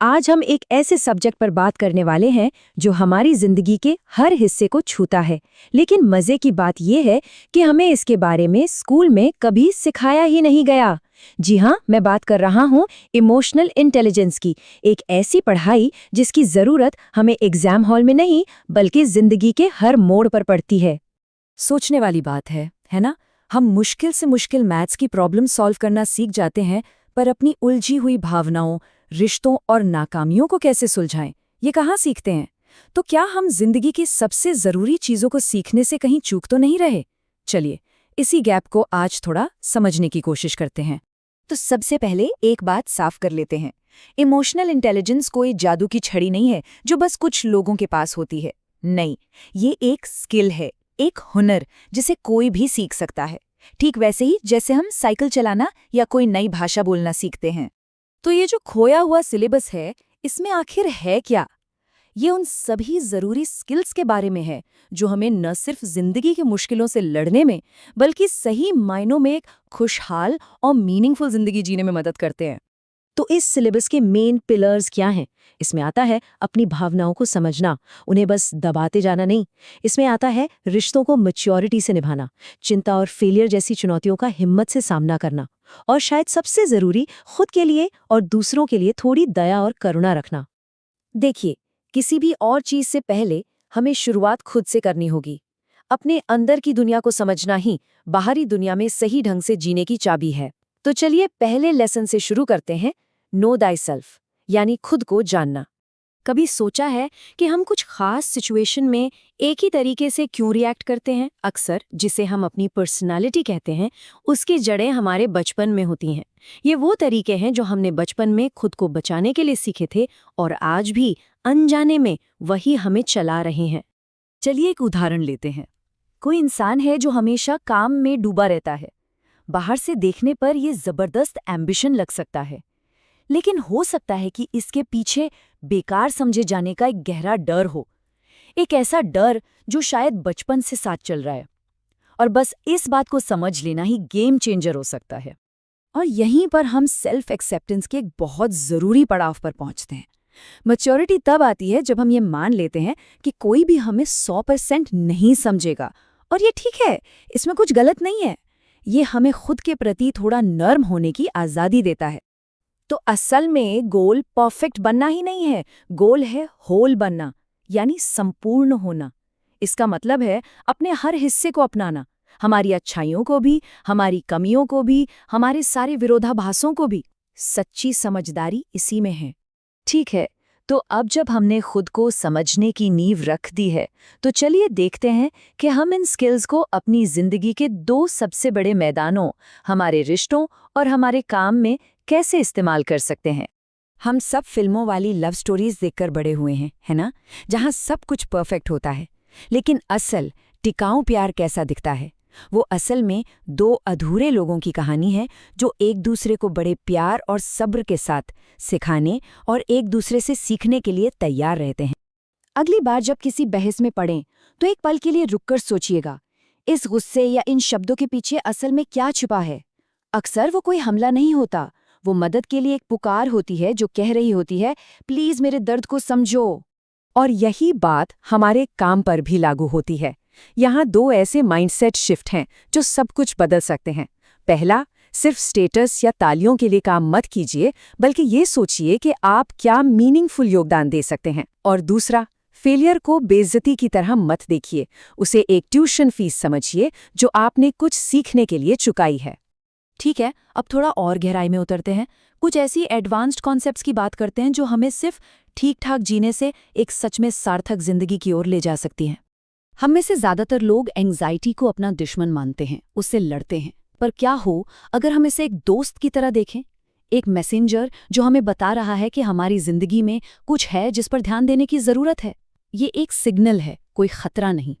आज हम एक ऐसे सब्जेक्ट पर बात करने वाले हैं जो हमारी जिंदगी के हर हिस्से को छूता है। लेकिन मजे की बात यह है कि हमें इसके बारे में स्कूल में कभी सिखाया ही नहीं गया। जी हाँ, मैं बात कर रहा हूँ इमोशनल इंटेलिजेंस की, एक ऐसी पढ़ाई जिसकी जरूरत हमें एग्जाम हॉल में नहीं बल्कि जिंदगी के हर मोड़ पर पड़ती है। सोचने वाली बात है ना? हम मुश्किल से मुश्किल मैथ्स की प्रॉब्लम सॉल्व करना सीख जाते हैं, पर अपनी उलझी हुई भावनाओं, रिश्तों और नाकामियों को कैसे सुलझाएं, ये कहाँ सीखते हैं? तो क्या हम जिंदगी की सबसे जरूरी चीजों को सीखने से कहीं चूक तो नहीं रहे? चलिए, इसी गैप को आज थोड़ा समझने की कोशिश करते हैं। तो सबसे पहले एक बात साफ कर लेते हैं। इमोशनल इंटेलिजेंस कोई जादू की छड़ी नहीं है जो बस कुछ लोगों के पास होती है। नहीं, ये एक स्किल है, एक हुनर जिसे कोई भी सीख सकता है। ठीक वैसे ही जैसे हम साइकिल चलाना या कोई नई भाषा बोलना सीखते हैं। तो ये जो खोया हुआ सिलेबस है, इसमें आखिर है क्या? ये उन सभी जरूरी स्किल्स के बारे में है जो हमें न सिर्फ जिंदगी की मुश्किलों से लड़ने में, बल्कि सही मायनों में एक खुशहाल और मीनिंगफुल जिंदगी जीने में मदद करते हैं। तो इस सिलेबस के मेन पिलर्स क्या हैं? इसमें आता है अपनी भावनाओं को समझना, उन्हें बस दबाते जाना नहीं। इसमें आता है रिश्तों को मैच्योरिटी से निभाना, चिंता और फेलियर जैसी चुनौतियों का हिम्मत से सामना करना, और शायद सबसे जरूरी, खुद के लिए और दूसरों के लिए थोड़ी दया और करुणा रखना। देखिए, किसी भी और चीज से पहले हमें शुरुआत खुद से करनी होगी। अपने अंदर की दुनिया को समझना ही बाहरी दुनिया में सही ढंग से जीने की चाबी है। तो चलिए पहले लेसन से शुरू करते हैं। नो दाई सेल्फ, यानी खुद को जानना। कभी सोचा है कि हम कुछ खास सिचुएशन में एक ही तरीके से क्यों रिएक्ट करते हैं? अक्सर जिसे हम अपनी पर्सनालिटी कहते हैं, उसकी जड़ें हमारे बचपन में होती हैं। ये वो तरीके हैं जो हमने बचपन में खुद को बचाने के लिए सीखे थे, और आज भी अनजाने में वही हमें चला रहे हैं। चलिए एक उदाहरण लेते हैं। कोई इंसान है जो हमेशा काम में डूबा रहता है। बाहर से देखने पर यह जबरदस्त एम्बिशन लग सकता है, लेकिन हो सकता है कि इसके पीछे बेकार समझे जाने का एक गहरा डर हो। एक ऐसा डर जो शायद बचपन से साथ चल रहा है, और बस इस बात को समझ लेना ही गेम चेंजर हो सकता है। और यहीं पर हम सेल्फ एक्सेप्टेंस के एक बहुत ज़रूरी पड़ाव पर पहुंचते हैं। मैच्योरिटी तब आती है जब हम ये मान लेते हैं कि कोई भी हमें 100% नहीं समझेगा, और ये ठीक है, इसमें कुछ गलत नहीं है। ये हमें खुद के प्रति थोड़ा नर्म होने की आज़ादी देता है। तो असल में गोल परफेक्ट बनना ही नहीं है, गोल है होल बनना, यानी संपूर्ण होना। इसका मतलब है अपने हर हिस्से को अपनाना, हमारी अच्छाइयों को भी, हमारी कमियों को भी, हमारे सारे विरोधाभासों को भी। सच्ची समझदारी इसी में है। ठीक है, तो अब जब हमने खुद को समझने की नींव रख दी है, तो चलिए देखते हैं कि हम इन स्किल्स को अपनी जिंदगी के दो सबसे बड़े मैदानों, हमारे रिश्तों और हमारे काम में कैसे इस्तेमाल कर सकते हैं। हम सब फिल्मों वाली लव स्टोरीज देखकर बड़े हुए हैं, है ना? जहाँ सब कुछ परफेक्ट होता है। लेकिन असल टिकाऊ प्यार कैसा दिखता है? वो असल में दो अधूरे लोगों की कहानी है जो एक दूसरे को बड़े प्यार और सब्र के साथ सिखाने और एक दूसरे से सीखने के लिए तैयार रहते हैं। अगली बार जब किसी बहस में पड़ें, तो एक पल के लिए रुककर सोचिएगा, इस गुस्से या इन शब्दों के पीछे असल में क्या छिपा है? अक्सर वो कोई हमला नहीं होता, वो मदद के लिए एक पुकार होती है जो कह रही होती है, प्लीज मेरे दर्द को समझो। और यही बात हमारे काम पर भी लागू होती है। यहाँ दो ऐसे माइंडसेट शिफ्ट हैं जो सब कुछ बदल सकते हैं। पहला, सिर्फ स्टेटस या तालियों के लिए काम मत कीजिए, बल्कि ये सोचिए कि आप क्या मीनिंगफुल योगदान दे सकते हैं। और दूसरा, फेलियर को बेइज्जती की तरह मत देखिए, उसे एक ट्यूशन फीस समझिए जो आपने कुछ सीखने के लिए चुकाई है। ठीक है, अब थोड़ा और गहराई में उतरते हैं। कुछ ऐसी एडवांस्ड कॉन्सेप्ट्स की बात करते हैं जो हमें सिर्फ ठीक ठाक जीने से एक सच में सार्थक जिंदगी की ओर ले जा सकती हैं। हम में से ज्यादातर लोग एंग्जाइटी को अपना दुश्मन मानते हैं, उससे लड़ते हैं। पर क्या हो अगर हम इसे एक दोस्त की तरह देखें, एक मैसेंजर जो हमें बता रहा है कि हमारी जिंदगी में कुछ है जिस पर ध्यान देने की जरूरत है। ये एक सिग्नल है, कोई खतरा नहीं।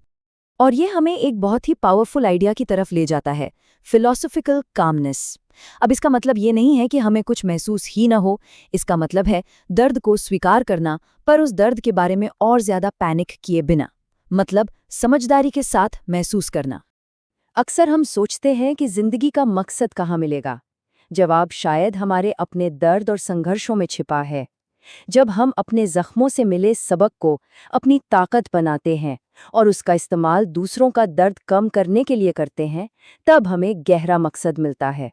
और ये हमें एक बहुत ही पावरफुल आइडिया की तरफ ले जाता है, फिलॉसफिकल कामनेस। अब इसका मतलब ये नहीं है कि हमें कुछ महसूस ही ना हो। इसका मतलब है दर्द को स्वीकार करना, पर उस दर्द के बारे में और ज्यादा पैनिक किए बिना। मतलब समझदारी के साथ महसूस करना। अक्सर हम सोचते हैं कि जिंदगी का मकसद कहाँ मिलेगा। जवाब शायद हमारे अपने दर्द और संघर्षों में छिपा है। जब हम अपने जख्मों से मिले सबक को अपनी ताकत बनाते हैं और उसका इस्तेमाल दूसरों का दर्द कम करने के लिए करते हैं, तब हमें गहरा मकसद मिलता है।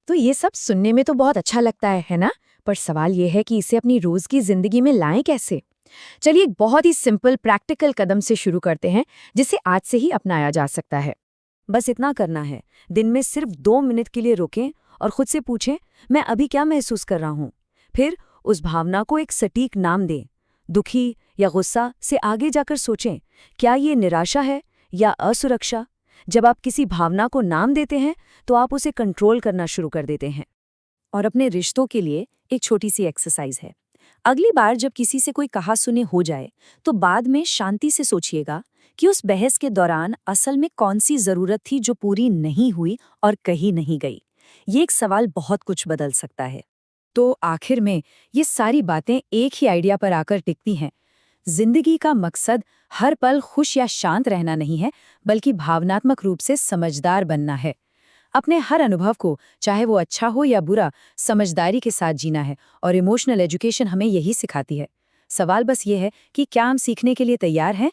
तो ये सब सुनने में तो बहुत अच्छा लगता है ना? पर सवाल ये है कि इसे अपनी रोज की जिंदगी में लाएं कैसे? चलिए एक बहुत ही सिंपल प्रैक्टिकल कदम से शुरू करते हैं, जिसे आज से ही अपनाया जा सकता है। बस इतना करना है, दिन में सिर्फ 2 मिनट के लिए रुकें और खुद से पूछें, मैं अभी क्या महसूस कर रहा हूँ। फिर उस भावना को एक सटीक नाम दें। दुखी या गुस्सा से आगे जाकर सोचें, क्या ये निराशा है या असुरक्षा? जब आप किसी भावना को नाम देते हैं तो आप उसे कंट्रोल करना शुरू कर देते हैं। और अपने रिश्तों के लिए एक छोटी सी एक्सरसाइज है। अगली बार जब किसी से कोई कहा सुने हो जाए, तो बाद में शांति से सोचिएगा कि उस बहस के दौरान असल में कौन सी जरूरत थी जो पूरी नहीं हुई और कहीं नहीं गई। ये एक सवाल बहुत कुछ बदल सकता है। तो आखिर में ये सारी बातें एक ही आइडिया पर आकर टिकती हैं। जिंदगी का मकसद हर पल खुश या शांत रहना नहीं है, बल्कि भावनात्मक रूप से समझदार बनना है। अपने हर अनुभव को, चाहे वो अच्छा हो या बुरा, समझदारी के साथ जीना है, और इमोशनल एजुकेशन हमें यही सिखाती है। सवाल बस ये है कि क्या हम सीखने के लिए तैयार हैं?